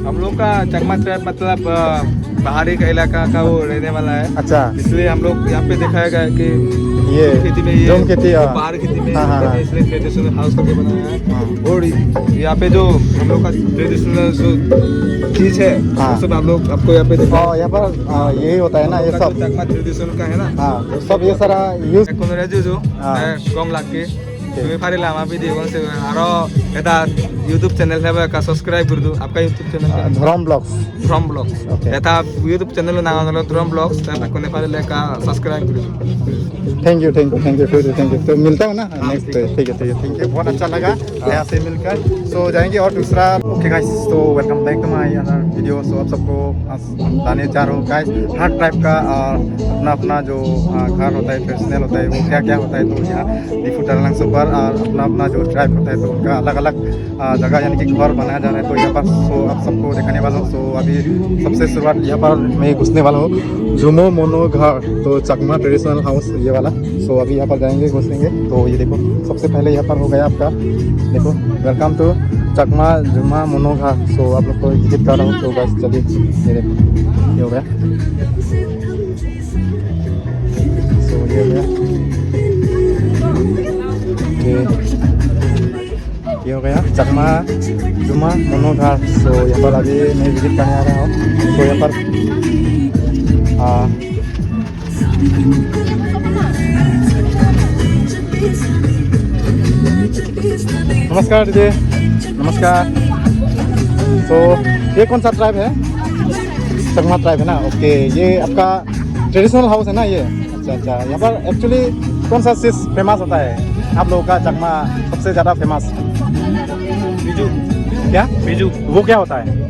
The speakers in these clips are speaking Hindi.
हम लोग का चकमा ट्राइब मतलब पहाड़ी का इलाका का वो रहने वाला है। अच्छा, इसलिए हम लोग यहाँ पे दिखाया गया है कि ये खेती में ये जोम खेती, हाँ। पहाड़ खेती में हाँ, हाँ, हाँ। इसलिए ट्रेडिशनल हाउस करके बनाया है। हाँ। और यहाँ पे जो हम लोग का ट्रेडिशनल जो चीज है हाँ। वो सब आप लोग आपको यहाँ पे दिखाया और यहाँ पर यही होता है ना, ये सब। चकमा ट्रेडिशनल का है ना। हाँ, तो सब ये सारा यूज। जो कम लाग के তুমি পাৰিলা আমাৰ ভিডিঅ' আৰু এটা ইউটিউব চেনেল है सब्सक्राइब कर दो आपका YouTube channel Dharam blogs. Dharam blogs Okay. এটা यूट्यूब चैनल नाम হলো ध्रम ब्लॉग्स তারপর কোনে পারলে का सब्सक्राइब कर दो। Thank you thank you. तो मिलता हूँ ना नेक्स्ट। ठीक है थैंक यू, बहुत अच्छा लगा यहाँ से मिलकर। सो जाएंगे और दूसरा। ओके गाइस, तो welcome back to my other video. So आप सबको बताने जा रहा हूँ गाइस, हर टाइप का अपना अपना जो घर होता है, ट्रेडिशनल होता है, वो क्या क्या होता है। तो यहाँ डिफू टारलांग सुपर और अपना अपना जो ट्राइब होता है तो उनका अलग अलग जगह यानी कि घर बनाया जा रहा है। तो यहाँ पर सो आप सबको दिखाने वाला हूँ। सो अभी सबसे शुरुआत यहाँ पर मैं घुसने वाला हूँ, झुमो मोनो घर, तो चकमा ट्रेडिशनल हाउस ये वाला। सो अभी यहाँ पर जाएंगे, घुसेंगे। तो ये देखो, सबसे पहले यहाँ पर हो गया आपका, देखो वेलकम टू चकमा झुमा मोनो घर। सो आप लोग को विजिट कर रहा हूँ। तो बस चलिए, ये देखो ये हो गया। सो ये हो गया, ये हो गया चकमा झुमा मोनो घर। सो यहाँ पर अभी मैं विजिट करने आ रहा हूँ। तो यहाँ पर नमस्कार दीदी, नमस्कार। तो ये कौन सा ट्राइब है? चकमा ट्राइब है ना। ओके, ये आपका ट्रेडिशनल हाउस है ना ये? अच्छा, यहाँ पर एक्चुअली कौन सा चीज़ फेमस होता है आप लोगों का चकमा सबसे ज़्यादा फेमस? बिजू। क्या बिजू? वो क्या होता है?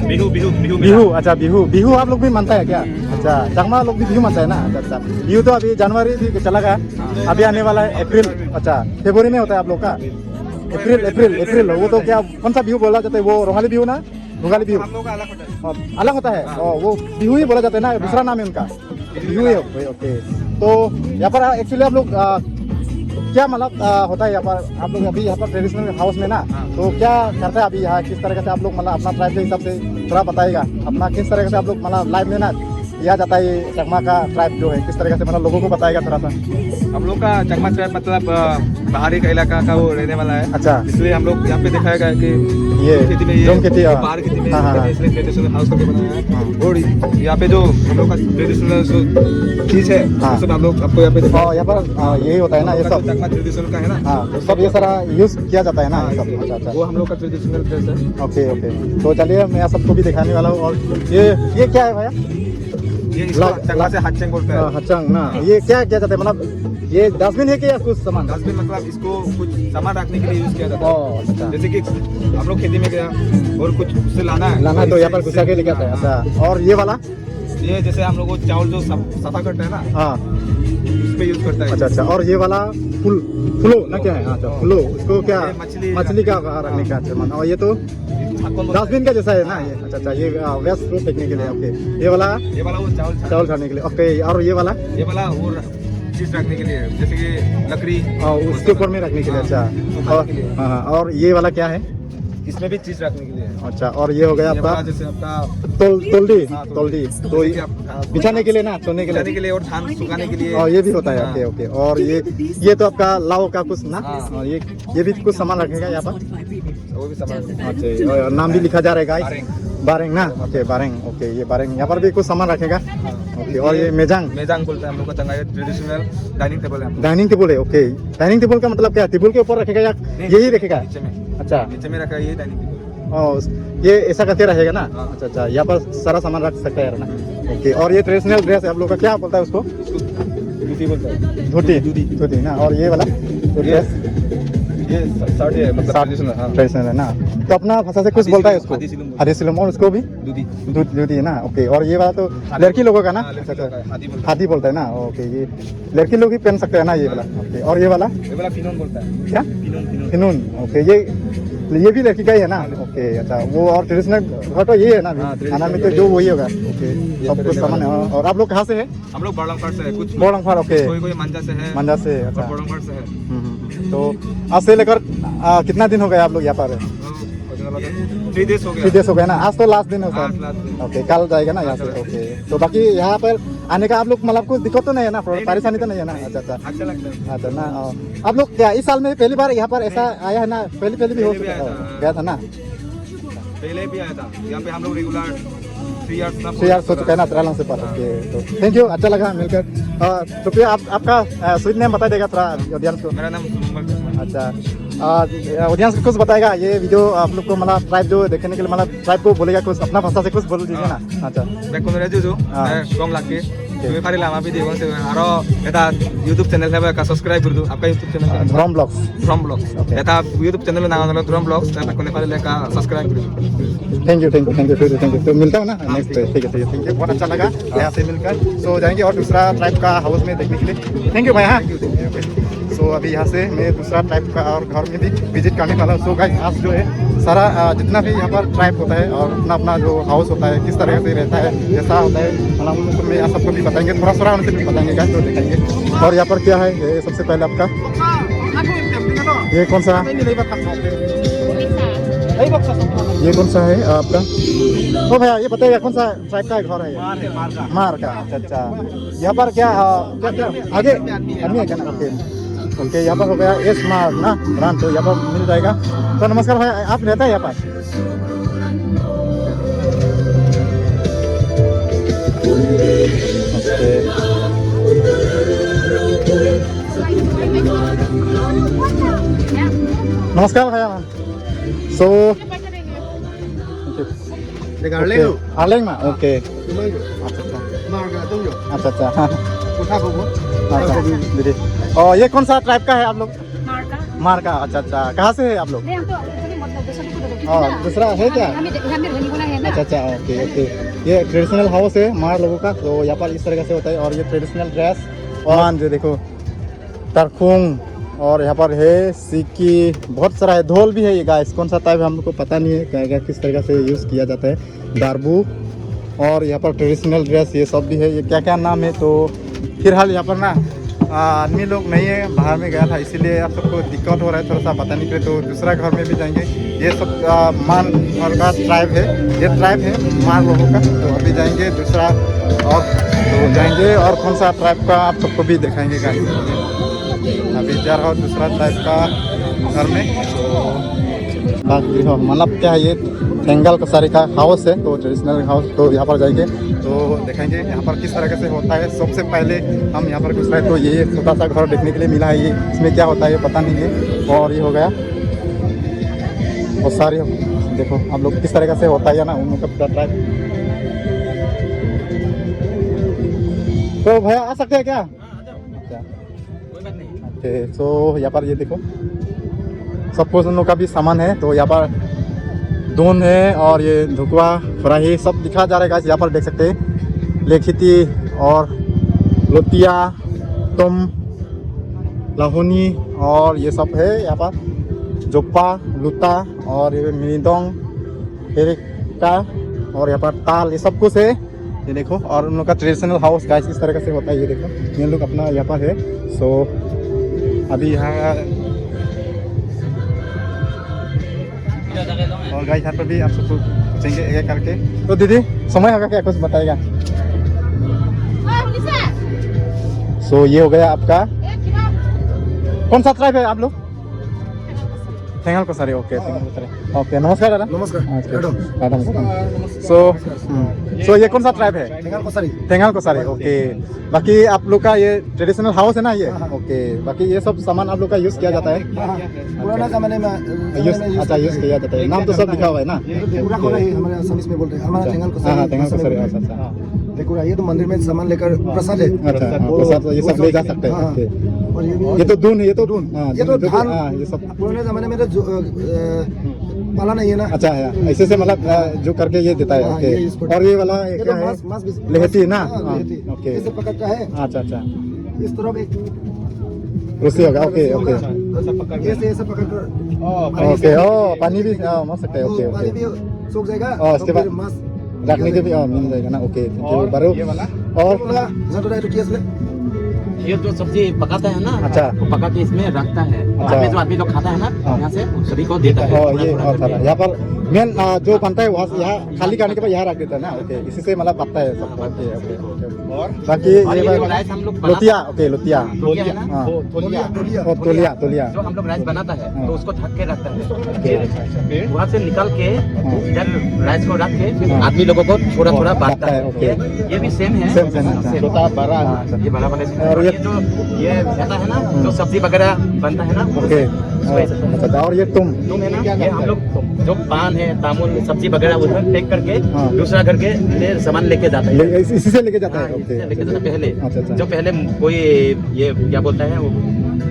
बिहू बिहू बिहू बिहू। अच्छा, बिहू आप लोग भी मानता है क्या? अच्छा, चकमा लोग भी बिहू मानता है ना। अच्छा, बिहू तो अभी जनवरी भी चला गया, अभी आने वाला है अप्रैल। अच्छा, फरवरी में होता है आप लोग का? अप्रैल। वो तो क्या, कौन सा बिहू बोला जाता है? वो रोंगाली बिहू ना, रोंगाली बिहू हम लोग का अलग होता है। वो बिहू ही बोला जाता है ना, दूसरा नाम है उनका, बिहू ही। ओके, तो यहाँ पर एक्चुअली आप लोग क्या मतलब होता है यहाँ पर? आप लोग अभी यहाँ पर ट्रेडिशनल हाउस में ना, तो क्या करते हैं अभी यहाँ? किस तरह से आप लोग मतलब अपना ट्राइब के हिसाब से थोड़ा बताइएगा, अपना किस तरह से आप लोग मतलब लाइव में ना किया जाता है ये चकमा का ट्राइब जो है, किस तरह से मतलब लोगों को बताएगा थोड़ा सा। हम लोग का चकमा ट्राइब मतलब पहाड़ी का इलाका का वो रहने वाला है। अच्छा, इसलिए हम लोग यहाँ पे दिखाया गया है कि ये खेती में जोम खेती, पहाड़ खेती में हाँ। इसलिए ट्रेडिशनल हाउस करके बनाया है। और यहाँ पे जो हम लोग का ट्रेडिशनल जो चीज है वो सब आप लोग आपको यहाँ पे दिखाया। यहाँ पर यही होता है ना, ये सब चकमा ट्रेडिशनल का है ना। हाँ, तो सब ये सारा यूज किया जाता है ना ये सब। अच्छा, वो हम लोग का ट्रेडिशनल ड्रेस है। ओके। तो चलिए, मैं आप सबको भी दिखाने वाला हूँ। और ये क्या है भैया? ये इसको चकमा से हच्चंग बोलते हैं। हच्चंग ना, ये क्या किया जाता है? मतलब ये डस्टबिन है कि या कुछ सामान? डस्टबिन मतलब इसको कुछ सामान रखने के लिए यूज किया जाता है। अच्छा, जैसे कि हम लोग खेती में गया और कुछ उससे लाना है तो यहाँ पर घुसा के लेके आता है। अच्छा, और ये वाला? ये जैसे हम लोग वो चावल जो सफा करते हैं ना, हाँ, उस पे यूज करता है। अच्छा। और ये वाला फुलो ना, क्या है? अच्छा, फुलो, उसको क्या? मछली का रखने का। अच्छा, और ये तो डस्टबिन का जैसा है ना ये? अच्छा, ये वेस्ट को फेंकने के लिए। ओके, ये वाला वो चावल खाने के लिए। ओके, और ये वाला वो चीज रखने के लिए, जैसे कि लकड़ी उसके ऊपर में रखने के लिए। अच्छा, हाँ। और ये वाला क्या है? इसमें भी चीज रखने के लिए। अच्छा, और ये हो गया आपका जैसे आपका तोल्डी, तो बिछाने के लिए ना, सोने के लिए और धान सुखाने के लिए। और ये भी होता है। ओके। और ये तो आपका लाव का कुछ ना, और ये भी कुछ सामान रखेगा यहाँ पर, वो भी सामान। अच्छा, और नाम भी लिखा जा रहा है बारेंग ना। ओके, बारेंग। ओके, ये बारेंग, यहाँ पर भी कुछ सामान रखेगा। ओके, और ये मेजांग बोलते हैं हम लोग का चंगा, ट्रेडिशनल डाइनिंग टेबल है। डाइनिंग टेबल है। ओके, डाइनिंग टेबल का मतलब क्या? टेबल के ऊपर रखेगा या यही रखेगा? नीचे में। अच्छा, नीचे में रखा है ये डाइनिंग टेबल। ये ऐसा करके रहेगा ना। अच्छा, यहाँ पर सारा सामान रख सकता है ना। ओके, और ये ट्रेडिशनल ड्रेस है आप लोग का, क्या बोलता है उसको? धोती बोलता है। धोती ना। और ये वाला ड्रेस, ये साड़ी है, मतलब ट्रेडिशनल है ना। तो अपना भाषा से कुछ बोलता है उसको? हादी-सिलम। और उसको भी दूधी है ना। ओके, और ये वाला तो लड़की लोगों का ना? हादी बोलता है ना। ओके, ये लड़की लोग ही पहन सकते हैं ना ये वाला। ओके, और ये वाला फिनून बोलता है। क्या? फिनून। ओके, ये भी लड़की का ही है ना। ओके, अच्छा। वो और ट्रेडिशनल घर तो यही है ना, खाना में तो जो वही होगा। ओके, सब कुछ सामान है। और आप लोग कहाँ से है? हम लोग बड़लंगफाड़ से है। कुछ बड़लंगफाड़। ओके, कोई मांझा से है। मांझा से। अच्छा, बड़लंगफाड़ से है। तो आज से लेकर कितना दिन हो गया आप लोग यहाँ पर? 3 days हो 3 गया। days हो गया ना, आज तो लास्ट दिन है हाँ, सर। last दिन। ओके, कल जाएगा ना यहाँ से। ओके, तो बाकी यहाँ पर आने का आप लोग मतलब कुछ दिक्कत तो नहीं है ना, परेशानी तो नहीं है ना? अच्छा अच्छा अच्छा लगता है। अच्छा ना। आप लोग क्या इस साल में पहली बार यहाँ पर ऐसा आया है ना? पहले पहले भी हो पहले भी आया था। गया था ना? पहले भी आया था यहाँ पे, हम लोग रेगुलर 3 years ना 3 years हो चुका है ना त्रालंग से पर। ओके, तो थैंक यू, अच्छा लगा मिलकर। तो फिर आपका स्वीट नेम बता देगा थोड़ा ऑडियंस को? मेरा नाम सुमन कुमार। अच्छा, ऑडियंस को कुछ बताएगा ये वीडियो आप लोग को, मतलब ट्राइब जो देखने के लिए, मतलब ट्राइब को बोलेगा कुछ अपना भाषा से कुछ बोल दीजिए ना। अच्छा बेकुन रेजुजु कम लागे তুমি পাৰিলা আমাৰ ভিডিঅ' বনাইছে আৰু এটা ইউটিউব চেনেল আছে এটা সাবস্ক্রাইব কৰি দিও आपका YouTube channel ध्रम blogs. Dharam blogs এটা ইউটিউব চেনেল নাম হলো ध्रम ब्लॉग्स তাতে কোনে পাৰিলে का সাবস্ক্রাইব কৰি দিও। Thank you thank you thank you thank you. तो मिलता हूँ ना नेक्स्ट। ठीक है ठीक है, थैंक यू, बहुत अच्छा लगा यहाँ से मिलकर। सो जाएंगे और दूसरा ट्राइब का हाउस में देखने के लिए। थैंक यू भाई। हाँ, सो अभी यहाँ से मैं दूसरा ट्राइब का और घर में भी विजिट करने वाला हूँ। सो गाइस, आज जो है सारा जितना भी यहाँ पर ट्राइब होता है और अपना अपना जो हाउस होता है किस तरह से रहता है, जैसा होता है, मतलब उनको मैं यहाँ सबको भी बताएंगे, थोड़ा थोड़ा उनसे भी बताएंगे गाइस, तो दिखाएंगे। और यहाँ पर क्या है ये सबसे पहले आपका ये कौन सा है आपका? ओ भैया ये बताइएगा कौन सा ट्राइब का घर है ये? मार का। अच्छा अच्छा, यहाँ पर क्या क्या क्या आगे आदमी है क्या ना? ओके ओके, यहाँ पर हो गया एस मार ना ब्रांड, तो यहाँ पर मिल जाएगा। तो नमस्कार भाई, आप रहता है यहाँ पर? नमस्कार भैया। सो आर्लेंग में। ओके, अच्छा अच्छा अच्छा दीदी। और ये कौन सा ट्राइब का है आप लोग? मार का। अच्छा अच्छा, कहाँ से है आप लोग? दूसरा है क्या? अच्छा अच्छा, ओके ओके। ये ट्रेडिशनल हाउस है मार लोगों का, तो यहाँ पर इस तरह से होता है। और ये ट्रेडिशनल ड्रेस और जो देखो तरखुंग, और यहाँ पर है सिक्की, बहुत सारा है। ढोल भी है ये गाइस, कौन सा टाइप हम लोग को पता नहीं है क्या किस तरीके से यूज़ किया जाता है। दारबू, और यहाँ पर ट्रेडिशनल ड्रेस ये सब भी है। ये क्या क्या नाम है? तो फिलहाल यहाँ पर ना आदमी लोग नहीं है, बाहर में गया था, इसीलिए आप सबको दिक्कत हो रहा है थोड़ा सा पता नहीं। तो दूसरा घर में भी जाएंगे। ये सब मान घर का ट्राइब है, ये ट्राइब है मान लोगों का। तो अभी जाएंगे दूसरा और तो जाएंगे और कौन सा ट्राइब का आप सबको भी दिखाएंगे गाइस। अभी जा रहा हूँ दूसरा टाइप का घर में। तो मतलब क्या है ये थेंगल कसारी का हाउस है, तो ट्रेडिशनल हाउस। तो यहाँ पर जाएंगे तो दिखाएंगे यहाँ पर किस तरह से होता है। सबसे पहले हम यहाँ पर घुस रहे हैं, तो ये छोटा सा घर देखने के लिए मिला है। ये इसमें क्या होता है ये पता नहीं है। और ये हो गया बहुत सारे, देखो आप लोग किस तरह से होता है ना उन लोग का पूरा ट्राइब। तो भैया आ सकते हैं क्या? ओके, सो यहाँ पर ये देखो सब कुछ उन लोग का भी सामान है। तो यहाँ पर दून है और ये धुकवा फ्राही सब दिखा जा रहा है। यहाँ पर देख सकते हैं लेखिती और लोतिया तुम लाहुनी और ये सब है यहाँ पर। जोप्पा लुता और ये मृदंग एरिका और यहाँ पर ताल, ये सब कुछ है। ये देखो, और उन लोग का ट्रेडिशनल हाउस गाइस इस तरह से होता है। ये देखो ये लोग अपना यहाँ पर है। सो अभी यहाँ और गाइस यहाँ पर भी आप सबको पूछेंगे एक एक करके। तो दीदी समय होगा क्या, कुछ बताएगा? सो ये हो गया आपका, कौन सा ट्राइब है आप लोग? थेंगल कसारी। ओके थेंगल कसारी। ओके, नमस्कार दादा। नमस्कार। सो ये कौन सा ट्राइब है? थेंगल कसारी। ओके, बाकी आप लोग का ये ट्रेडिशनल हाउस है ना ये? ओके, बाकी ये सब सामान आप लोग का यूज़ किया जाता है? पुराना जमाने में अच्छा यूज़ किया जाता है। नाम तो सब लिखा हुआ है ना? पूरा को नहीं, हमारे असमीज में बोलते हैं हमारा थेंगल कसारी। हाँ थेंगल कसारी। अच्छा अच्छा, देखो ये तो मंदिर में सामान लेकर प्रसाद है। अच्छा प्रसाद ये सब ले जा सकते हैं। और ये तो दून है, ये तो दून। ये तो धान, ये सब पुराने जमाने में तो पाला नहीं है ना। अच्छा है, ऐसे से मतलब जो करके ये देता है। ओके, और ये वाला क्या है? लेहती है ना? ओके, ऐसे पकड़ का है। अच्छा अच्छा, इस तरफ एक रुसी होगा। ओके ओके ऐसे ऐसे पकड़ कर ओके। ओ पानी भी मर सकता है। ओके पानी ओके, भी सूख जाएगा और उसके बाद मस्त रखने के भी मिल जाएगा ना? ओके थैंक यू बारू। और जंटो डायरेक्ट किया इसमें ये जो सब्जी पकाता है ना, अच्छा। वो पका के इसमें रखता है। अच्छा। बाद में जो आदमी लोग खाता है ना, हाँ। यहाँ से सभी को देता है। और ये थोड़ा-थोड़ा और करके। यहाँ पर मेन जो बनता है वहाँ से यहाँ खाली करने के बाद यहाँ रख देता है ना। ओके, इसी से मतलब पकता है सब। Okay okay okay. और बाकी और ये ये जो बात- राइस हम लोग बनाते लोतिया। हैं, ओके, लोतिया। लोतिया है ना, हाँ। तोलिया और तोलिया तोलिया। जो हम लोग राइस बनाता है हाँ। तो उसको ढक के रखता है। ओके। वहाँ से निकल के हाँ। इधर राइस को रख के फिर हाँ। आदमी लोगों को थोड़ा थोड़ा बांटता है। ओके। ये भी सेम है। सेम सेम, अच्छा। छोटा बड़ा, हाँ, अच्छा। ये बड़ा वाला सेम है। और और ये- ये जो ये रहता है ना, जो सब्जी वगैरह बनता है ना, ओके। उसको ऐसे अच्छा, और ये तुम तुम है ना, ये हम लोग जो पान है, तामुल, सब्जी वगैरह उधर पैक करके हाँ। दूसरा घर के ले सामान लेके जाता है। इसी से लेके जाता हाँ, है। ओके, इससे लेके जाता है पहले। अच्छा अच्छा। जो पहले कोई ये क्या बोलता है, वो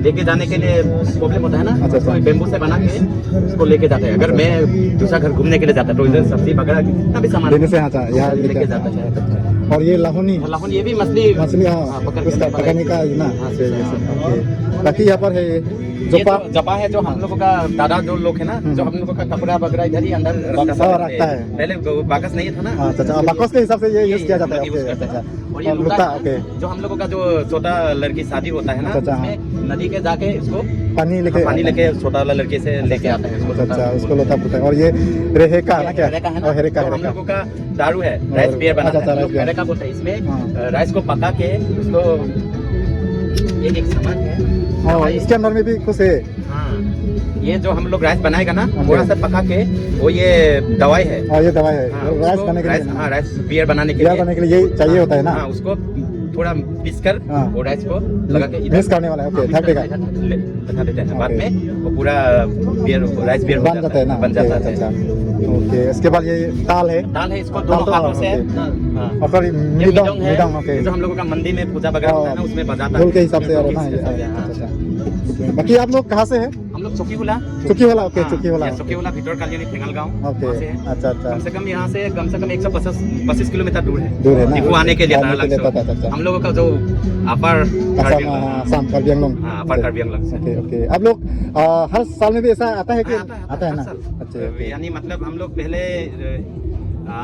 लेके जाने के लिए प्रॉब्लम होता है ना, अच्छा, अच्छा। कोई बेम्बू से बना के उसको लेके जाता है। अगर मैं दूसरा घर घूमने के लिए जाता तो इधर सब्जी वगैरह जितना भी सामान लेने से आता यहाँ लेके जाता है। और ये लाहौनी लाहौन ये भी मछली मछली, हाँ, पकड़ के उसका पकड़ने का है ना। हाँ, ये सब, ओके। बाकी यहाँ पर है ये ये जोपा। जो जपा है, जो हम लोगों का दादा जो लोग है ना, जो हम लोगों का कपड़ा वगैरह इधर ही अंदर रखता है। पहले बाकस नहीं था ना, अच्छा अच्छा, बाकस के हिसाब से ये यूज किया जाता है। हम लोग ओके, यूज करते अच्छा हैं। और ये अच्छा। लुता लुता, है, ओके। जो हम लोगों का जो छोटा लड़की शादी होता है ना, अच्छा, अच्छा, उसमें नदी के जाके इसको पानी लेके छोटा वाला लड़के से लेके आता है अच्छा अच्छा, उसको लोता पुता है। और ये रेहेका ना क्या? हेरेका है ना, और हेरेका तो हम हेरेका। लोगों का दारू है, राइस बियर बनाता अच्छा, है, हम राइस लोग बियर। हेरेका बोलते हैं। इसमें हाँ। राइस को पका के उसको एक सामान है। हाँ, इसके अंदर में भी कुछ है। हाँ, ये जो हम लोग राइस बनाएगा ना, अच्छा। थोड़ा सा पका के, वो ये दवाई है। और ये दवाई है हाँ, राइस उसको बनाने के लिए। हाँ, राइस बियर बनाने के बियर लिए। बनाने के लिए यही चाहिए होता है ना। हाँ, उसको थोड़ा पीस कर हाँ। वो राइस को लगा के मिक्स करने वाला है। ओके, ढक देगा। बता देते हैं। बाद ओके। में वो पूरा बियर राइस बियर बन जाता है ना। बन जाता ओके, है। अच्छा अच्छा। ओके, इसके बाद ये दाल है। दाल है, इसको दाल दोनों तो, हाथों से ओके। हाँ। और फिर ये मिडोंग है, मिडोंग, ओके। जो हम लोगों का मंदिर में पूजा वगैरह होता है ना, उसमें बजाता ढोल के हिसाब से ढोल और के ना ये। हिसाब से, अच्छा हाँ। अच्छा। बाकी आप लोग कहाँ से हैं? हम लोग चौकीहुला। चुकीवाला, ओके, चुकीवाला। चौकीहुला भितोर कालियानी फेंगल गाँव। ओके, वहाँ से है। अच्छा अच्छा। कम से कम यहाँ से कम 125 किलोमीटर दूर है। दूर है ना? दीपू आने के लिए आने के लिए, नारायण अच्छा, अच्छा। हम लोगों का जो अपर असम, असम कार्बी आंगलोंग। हाँ, अपर कार्बी आंगलोंग से। Okay okay. आप लोग हर साल में भी ऐसा आता है कि? हाँ, आता है ना? हर साल। अच्छा ओके। यानी मतलब हम लोग पहले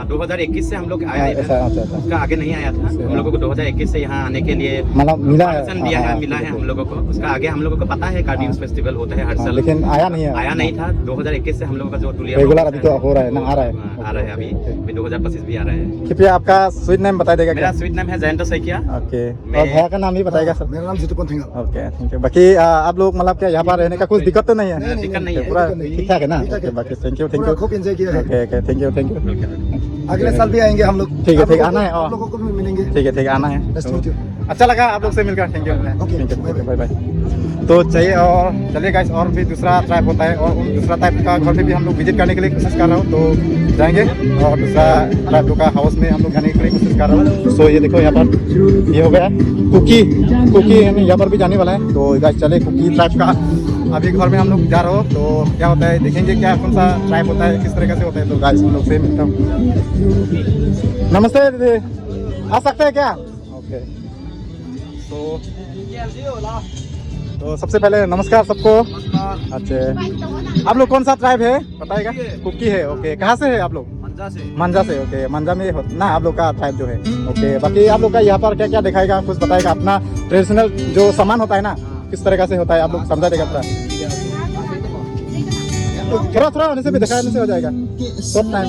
2021 से हम लोग आए हाँ, नहीं थे। ऐसा, अच्छा अच्छा। उसका आगे नहीं आया था। अच्छा। हम लोगों को 2021 से यहाँ आने के लिए मतलब मिला है। परमिशन दिया है, मिला है हम लोगों को। उसका आगे हम लोगों को पता है कार्बियंस फेस्टिवल होता है हर हाँ, साल, लेकिन आया नहीं है। आया नहीं था। 2021 से हम लोगों का जो टुलिया रेगुलर अभी तो हो रहा है ना, आ रहा है। हाँ, आ रहा है अभी 2025 भी आ रहा है। कृपया आपका स्वीट नेम बता देगा मेरा क्या? स्वीट नाम है जयंत सैकिया। ओके, और मैं- भैया का नाम भी बताएगा सर? मेरा नाम Jitupan Thingal. Okay, thank you. बाकी आप लोग मतलब क्या यहाँ पर रहने का कुछ दिक्कत तो नहीं है? दिक्कत नहीं है। पूरा दिक्कत नहीं। ठीक ठाक है ना? ठीक ठाक है। ओके, बाकी थैंक यू पूरा खूब एंजॉय किया है। Okay okay, thank you. अगले साल भी आएंगे हम लोग। ठीक है, आप ठीक है, लोगों आना है, को- आप लोगों को भी मिलेंगे। ठीक है आना है। Nice to meet you. अच्छा लगा आप लोग से मिलकर, thank you. Okay, bye bye. तो चाहिए और चलिए गाइस, और भी दूसरा ट्राइब होता है और उन दूसरा टाइप का घर पे भी हम लोग विजिट करने के लिए कोशिश कर रहा हूँ। तो जाएंगे और दूसरा ट्राइब का हाउस में हम लोग जाने के लिए कोशिश कर रहा हूँ। सो ये देखो यहाँ पर ये हो गया कुकी हमें यहाँ पर भी जाने वाला है। तो गाइस चले कुकी ट्राइब का अभी घर में हम लोग जा रहे हो। तो क्या होता है देखेंगे, क्या कौन सा ट्राइब होता है, किस तरीके से होता है। तो गाइस हम लोग से मिलता हूँ। नमस्ते दीदी, आ सकते हैं क्या? ओके, तो सबसे पहले नमस्कार सबको। अच्छा, आप लोग कौन सा ट्राइब है बताएगा? कुकी है। ओके, कहाँ से है आप लोग? मंजा से। ओके, मंजा में ना आप लोग का ट्राइब जो है। ओके, बाकी आप लोग का यहाँ पर क्या क्या दिखाएगा, कुछ बताएगा? अपना ट्रेडिशनल जो सामान होता है ना, किस तरीके से होता है आप लोग समझा देगा थोड़ा। थोड़ा होने से भी दिखाने से हो जाएगा सब टाइम।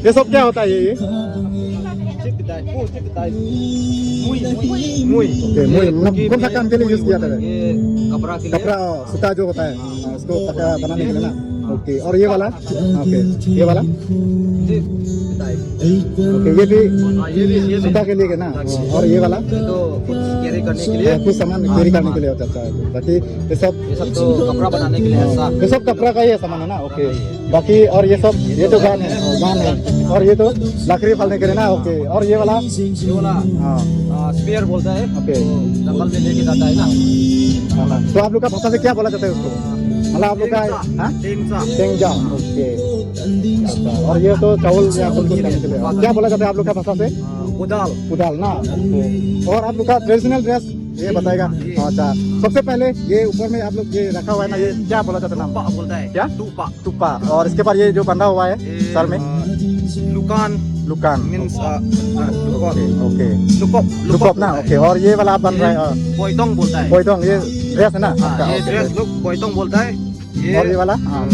ये सब क्या होता है? ये मुई। ओके, मुई मतलब कौन सा काम के लिए यूज किया था? कपड़ा के कपड़ा सूता जो होता है, उसको कपड़ा बनाने के लिए ना। ओके, और ये वाला? ओके, ये वाला? ओके, ये भी सूता के लिए है ना। और ये वाला तो कुछ कैरी करने के लिए, कुछ सामान कैरी करने के लिए होता है। बाकी ये सब तो कपड़ा बनाने के लिए ऐसा ये सब कपड़ा का ही सामान है ना। ओके, बाकी और ये सब ये तो गान है और ये तो लकड़ी फलने के लिए ना। ओके, और ये वाला? हाँ, स्पेयर बोलता है। ओके। जंगल में लेके जाता है ना। तो आप लोग का भाषा से क्या बोला जाता है उसको? मतलब आप लोग का टेंगजा। ओके, अच्छा, और ये तो चावल या कुछ करने के लिए क्या बोला जाता है आप लोग का भाषा से? उदाल ना। ओके, और आप लोग का ट्रेडिशनल ड्रेस ये बताएगा? अच्छा, सबसे पहले ये ऊपर में आप लोग ये रखा हुआ है ना, ये क्या बोला जाता है नाम? बोलता है क्या? टूपा। टुप्पा। और इसके बाद ये जो बंधा हुआ है सर में? लुकान लुकान मीन्स ओके लुकोप लुकोप ना ओके और ये वाला आप बन रहा है बोयतोंग बोलता है बोयतोंग ये ड्रेस है ना आपका? ये ओके, ड्रेस ओके। लोग बोयतोंग बोलता है और ये वाला हाँ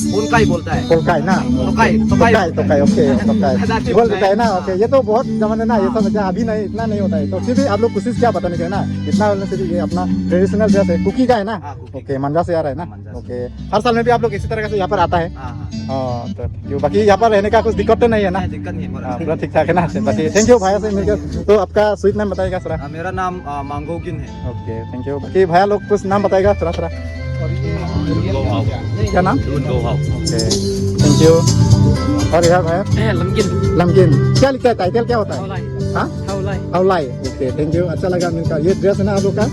उनका ही बोलता है कोलकाई ना तोकाई तोकाई तोकाई ओके तोकाई बोल देता है ना ओके ये तो बहुत जमाने ना ये सब अभी नहीं इतना नहीं होता है तो फिर भी आप लोग कोशिश क्या बताने के ना इतना बोलने से भी ये अपना ट्रेडिशनल ड्रेस है कुकी का है ना हाँ, कुकी ओके मंजा से आ रहा है ना मंजा से। ओके हर साल में भी आप लोग इसी तरह से यहाँ पर आता है हाँ हाँ तो क्यों बाकी यहाँ पर रहने का कुछ दिक्कत तो नहीं है ना दिक्कत नहीं है हाँ, पूरा ठीक ठाक है ना बाकी थैंक यू भैया से मिलकर तो आपका स्वीट नाम बताएगा थोड़ा मेरा नाम मांगोगिन है ओके थैंक यू बाकी भैया लोग कुछ नाम बताएगा थोड़ा थोड़ा क्या नाम ओके थैंक यू और यहाँ भैया लमकिन क्या लिखता है टाइटल क्या होता है हाँ हाउलाई ओके थैंक यू अच्छा लगा मिलकर ये ड्रेस है ना आप लोग का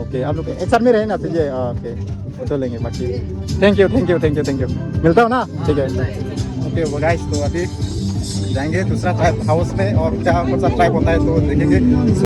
ओके आप लोग एक साथ में रहे ना फिर ये ओके फोटो लेंगे बाकी थैंक यू मिलता हूँ ना ठीक है ओके वो गाइस तो अभी जाएंगे दूसरा ट्राइब हाउस में और क्या कौन सा ट्राइब होता है तो देखेंगे